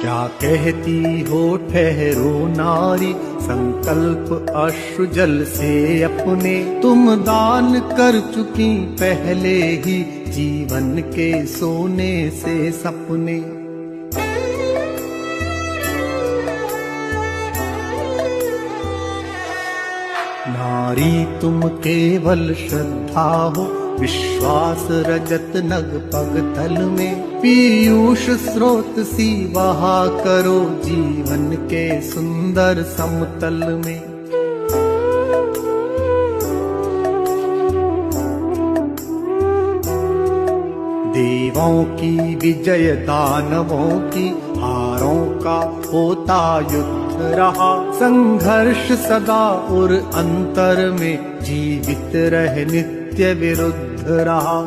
क्या कहती हो ठहरो नारी, संकल्प अश्रु जल से अपने तुम दान कर चुकी पहले ही जीवन के सोने से सपने। नारी तुम केवल श्रद्धा हो, विश्वास रजत नग पग तल में, पीयूष स्रोत सी बहा करो जीवन के सुंदर समतल में। देवों की विजय दानवों की हारों का होता युद्ध रहा, संघर्ष सदा और अंतर में जीवित रह नित्य विरुद्ध रहा।